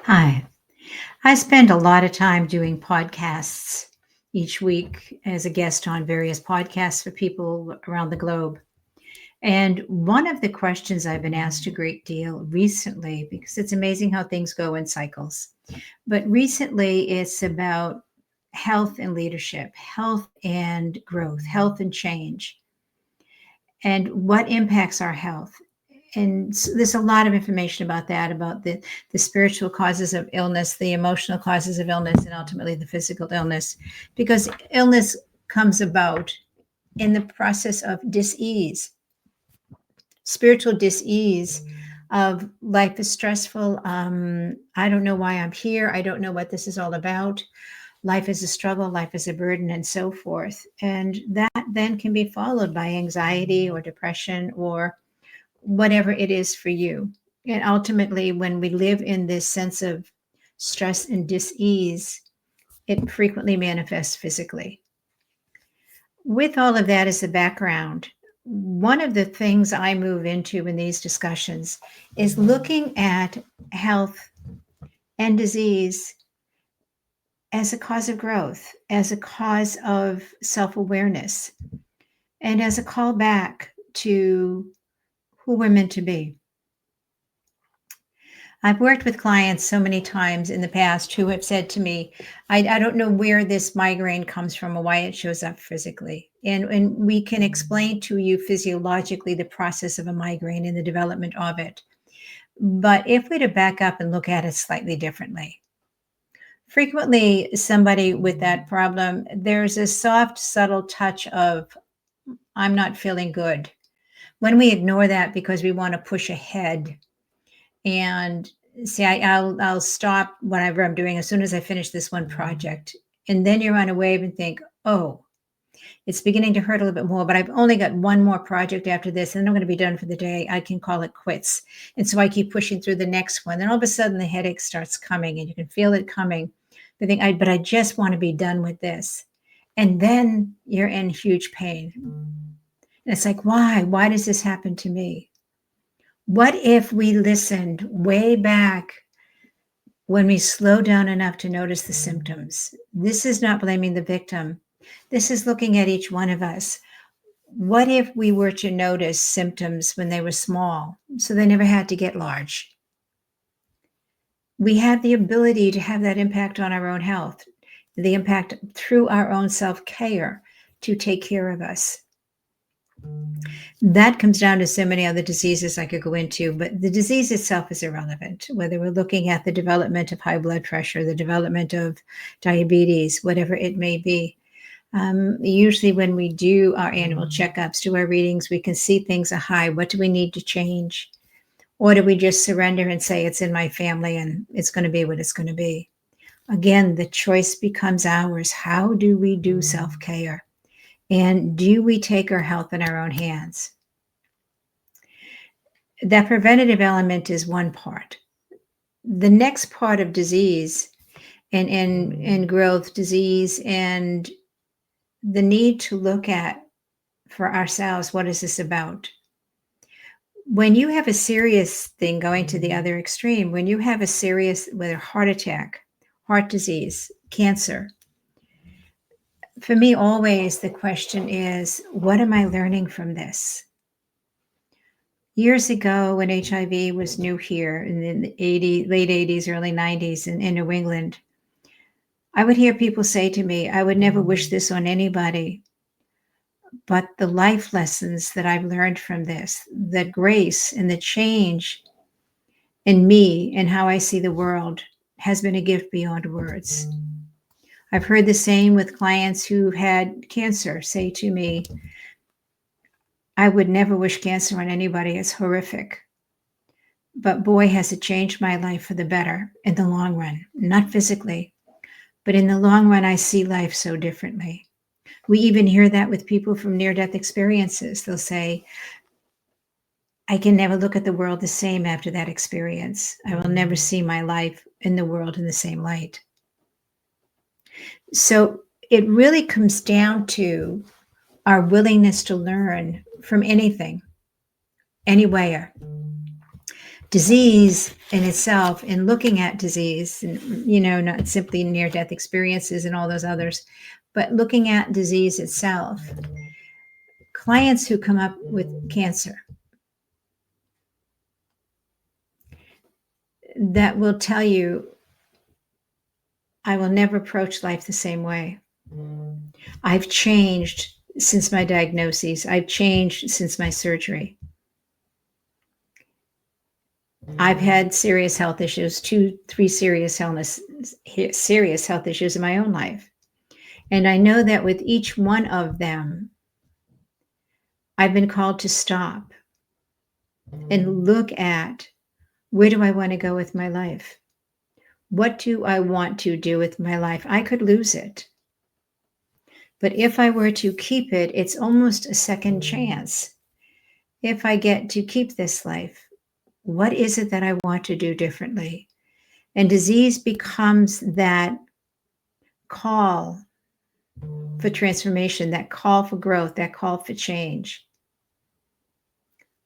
Hi. I spend a lot of time doing podcasts each week as a guest on various podcasts for people around the globe. And one of the questions I've been asked a great deal recently, because it's amazing how things go in cycles, but recently it's about health and leadership, health and growth, health and change, and what impacts our health. And there's a lot of information about that, about the spiritual causes of illness, the emotional causes of illness, and ultimately the physical illness, because illness comes about in the process of dis-ease, spiritual dis-ease of life is stressful. I don't know why I'm here. I don't know what this is all about. Life is a struggle, life is a burden, and so forth. And that then can be followed by anxiety or depression or whatever it is for you. And ultimately, when we live in this sense of stress and dis-ease, it frequently manifests physically. With all of that as the background, one of the things I move into in these discussions is looking at health and disease as a cause of growth, as a cause of self-awareness, and as a call back to who we're meant to be. I've worked with clients so many times in the past who have said to me, I don't know where this migraine comes from or why it shows up physically. And we can explain to you physiologically the process of a migraine and the development of it. But if we're to back up and look at it slightly differently, frequently somebody with that problem, there's a soft, subtle touch of, I'm not feeling good. When we ignore that because we want to push ahead and say, I'll stop whatever I'm doing as soon as I finish this one project. And then you're on a wave and think, oh, it's beginning to hurt a little bit more, but I've only got one more project after this, and then I'm going to be done for the day. I can call it quits. And so I keep pushing through the next one. Then all of a sudden the headache starts coming and you can feel it coming. You think, but I just want to be done with this. And then you're in huge pain. And it's like, why? Why does this happen to me? What if we listened way back when we slow down enough to notice the symptoms? This is not blaming the victim. This is looking at each one of us. What if we were to notice symptoms when they were small, so they never had to get large? We have the ability to have that impact on our own health, the impact through our own self-care to take care of us. That comes down to so many other diseases I could go into, but the disease itself is irrelevant, whether we're looking at the development of high blood pressure, the development of diabetes, whatever it may be. Usually when we do our annual checkups, do our readings, we can see things are high. What do we need to change? Or do we just surrender and say it's in my family and it's going to be what it's going to be? Again, the choice becomes ours. How do we do self-care? And do we take our health in our own hands? That preventative element is one part. The next part of disease and growth, disease, and the need to look at for ourselves, what is this about? When you have a serious thing going to the other extreme, when you have a serious, whether heart attack, heart disease, cancer, for me, always the question is, what am I learning from this? Years ago, when HIV was new here in the late 80s, early 90s in New England, I would hear people say to me, I would never wish this on anybody. But the life lessons that I've learned from this, the grace and the change in me and how I see the world has been a gift beyond words. I've heard the same with clients who had cancer say to me, I would never wish cancer on anybody. It's horrific. But boy, has it changed my life for the better in the long run, not physically, but in the long run, I see life so differently. We even hear that with people from near-death experiences. They'll say, I can never look at the world the same after that experience. I will never see my life in the world in the same light. So it really comes down to our willingness to learn from anything, anywhere. Disease in itself, and looking at disease, and, not simply near-death experiences and all those others, but looking at disease itself. Clients who come up with cancer that will tell you, I will never approach life the same way. I've changed since my diagnoses. I've changed since my surgery. I've had serious health issues, 3 serious health issues in my own life. And I know that with each one of them, I've been called to stop and look at, where do I want to go with my life? What do I want to do with my life? I could lose it. But if I were to keep it, it's almost a second chance. If I get to keep this life, what is it that I want to do differently? And disease becomes that call for transformation, that call for growth, that call for change.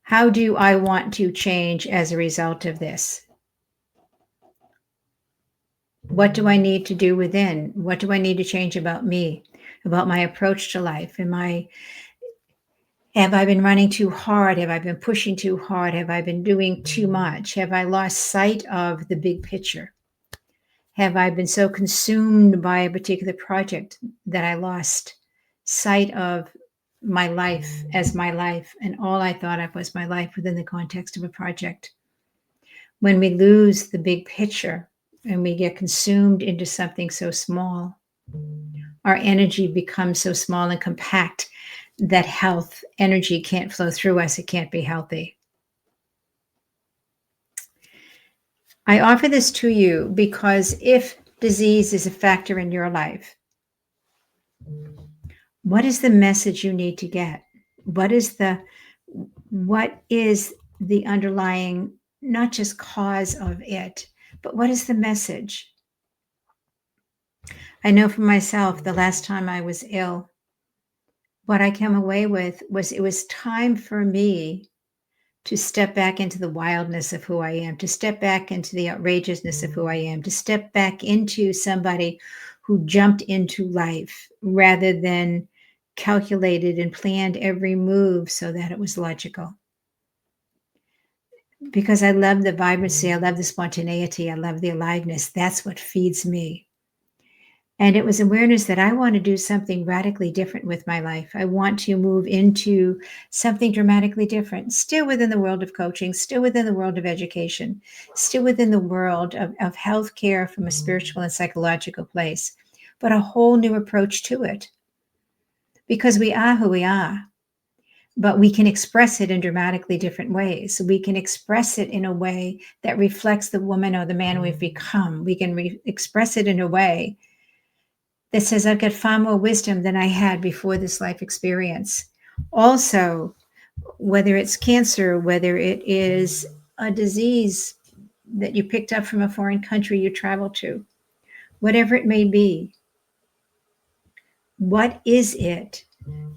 How do I want to change as a result of this? What do I need to do within? What do I need to change about me, about my approach to life? Have I been running too hard? Have I been pushing too hard? Have I been doing too much? Have I lost sight of the big picture? Have I been so consumed by a particular project that I lost sight of my life as my life, and all I thought of was my life within the context of a project? When we lose the big picture and we get consumed into something so small, our energy becomes so small and compact that health energy can't flow through us. It can't be healthy. I offer this to you because if disease is a factor in your life, what is the message you need to get? What is the underlying, not just cause of it, but what is the message? I know for myself, the last time I was ill, what I came away with was it was time for me to step back into the wildness of who I am, to step back into the outrageousness of who I am, to step back into somebody who jumped into life rather than calculated and planned every move so that it was logical. Because I love the vibrancy, I love the spontaneity, I love the aliveness. That's what feeds me. And it was awareness that I want to do something radically different with my life. I want to move into something dramatically different, still within the world of coaching, still within the world of education, still within the world of healthcare from a spiritual and psychological place, but a whole new approach to it. Because we are who we are, but we can express it in dramatically different ways. We can express it in a way that reflects the woman or the man we've become. We can express it in a way that says, I've got far more wisdom than I had before this life experience. Also, whether it's cancer, whether it is a disease that you picked up from a foreign country you traveled to, whatever it may be, what is it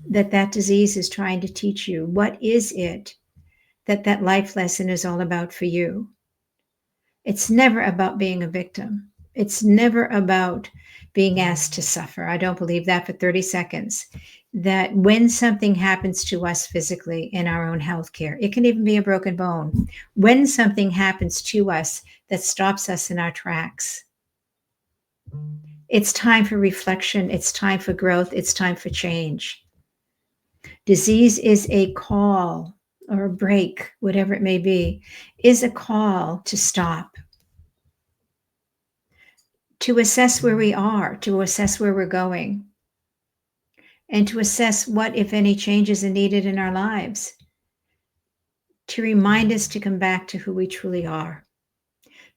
that disease is trying to teach you? What is it that life lesson is all about for you? It's never about being a victim. It's never about being asked to suffer. I don't believe that for 30 seconds. That when something happens to us physically in our own healthcare, it can even be a broken bone. When something happens to us that stops us in our tracks, it's time for reflection. It's time for growth. It's time for change. Disease is a call or a break, whatever it may be, is a call to stop, to assess where we are, to assess where we're going, and to assess what, if any, changes are needed in our lives, to remind us to come back to who we truly are,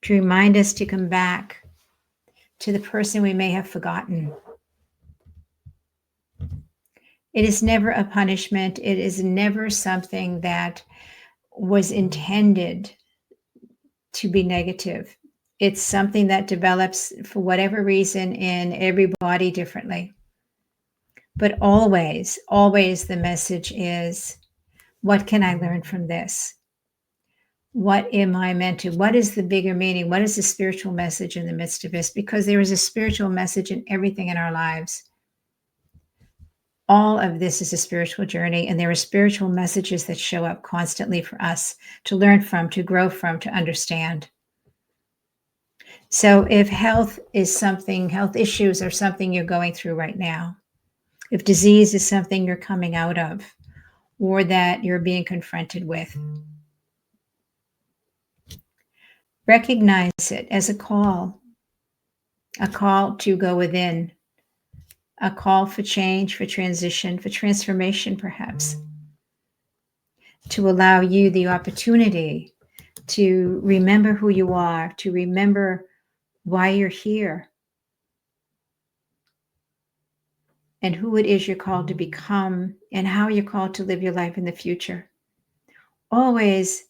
to remind us to come back to the person we may have forgotten. It is never a punishment. It is never something that was intended to be negative. It's something that develops for whatever reason in everybody differently. But always, always the message is, what can I learn from this? What am I meant to? What is the bigger meaning? What is the spiritual message in the midst of this? Because there is a spiritual message in everything in our lives. All of this is a spiritual journey, and there are spiritual messages that show up constantly for us to learn from, to grow from, to understand. So if health issues are something you're going through right now, if disease is something you're coming out of, or that you're being confronted with, recognize it as a call to go within, a call for change, for transition, for transformation, perhaps, to allow you the opportunity to remember who you are, to remember why you're here, and who it is you're called to become, and how you're called to live your life in the future. Always,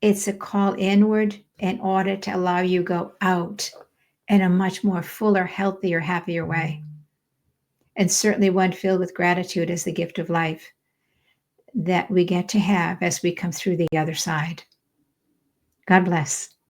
it's a call inward in order to allow you to go out in a much more fuller, healthier, happier way. And certainly one filled with gratitude as the gift of life that we get to have as we come through the other side. God bless.